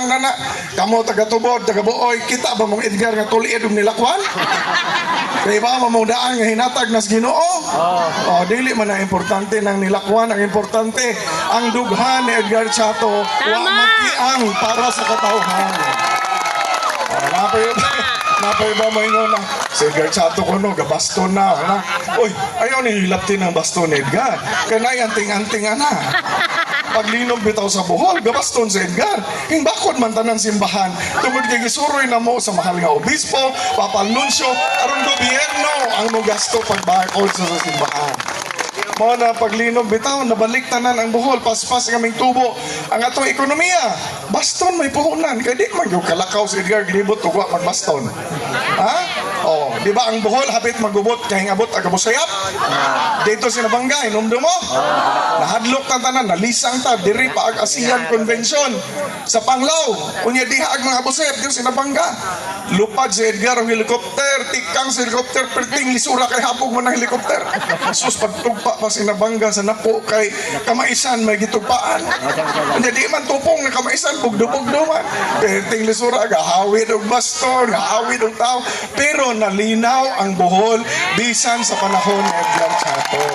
butang na na. Kamo taga-tubod, taga-buoy, kita ba mong Edgar nga tuliid og nilakwan? Kaya ba mamudaan nga hinatag nas Ginoo? Dili man ang importante ng nilakwan, ang importante ang dughan ni Edgar Chato wa magkiang para sa katawhan. Napay ba may nga na si Edgar Chato ko no, gabaston na. Uy, ayaw ni hilaptin ang baston ni Edgar. Kanay anting-anting na. Paglinom bitaw sa buhol, gabaston si Edgar. Hingbakod man tanang simbahan. Tungod kay gisuroy na mo sa mahal nga obispo, papanunsyo, aron gobyerno ang mugasto pagbakod sa simbahan. Mao na paglinom bitaw, nabalik tanan ang buhol, paspas kaming tubo ang atong ekonomiya. Baston may puhunan, kaya di man yung kalakaw si Edgar Glibot tugwa magbaston. Ha? Di ba ang buhol hapit magubot kay abot agabusayap? Dito sinabangga, inumdo mo? Nahadlok ta tanan, nalisang ta diri pa ag ASEAN Convention sa Panglao. Unya diha ag mga busayap dito sinabangga. Lupad si Edgar ang helikopter, tikang si helikopter, perting lisura kay hapog mo ng helikopter. Sus pagtugpa pa sinabangga sa napo kay kamaisan may gitugpaan. Unya di man tupong na kamaisan bugdo-bugdo man. Perting lisura gahawid og baston, gahawid og tao, pero nalinaw ang buhol bisan sa panahon ni Edgar Chato.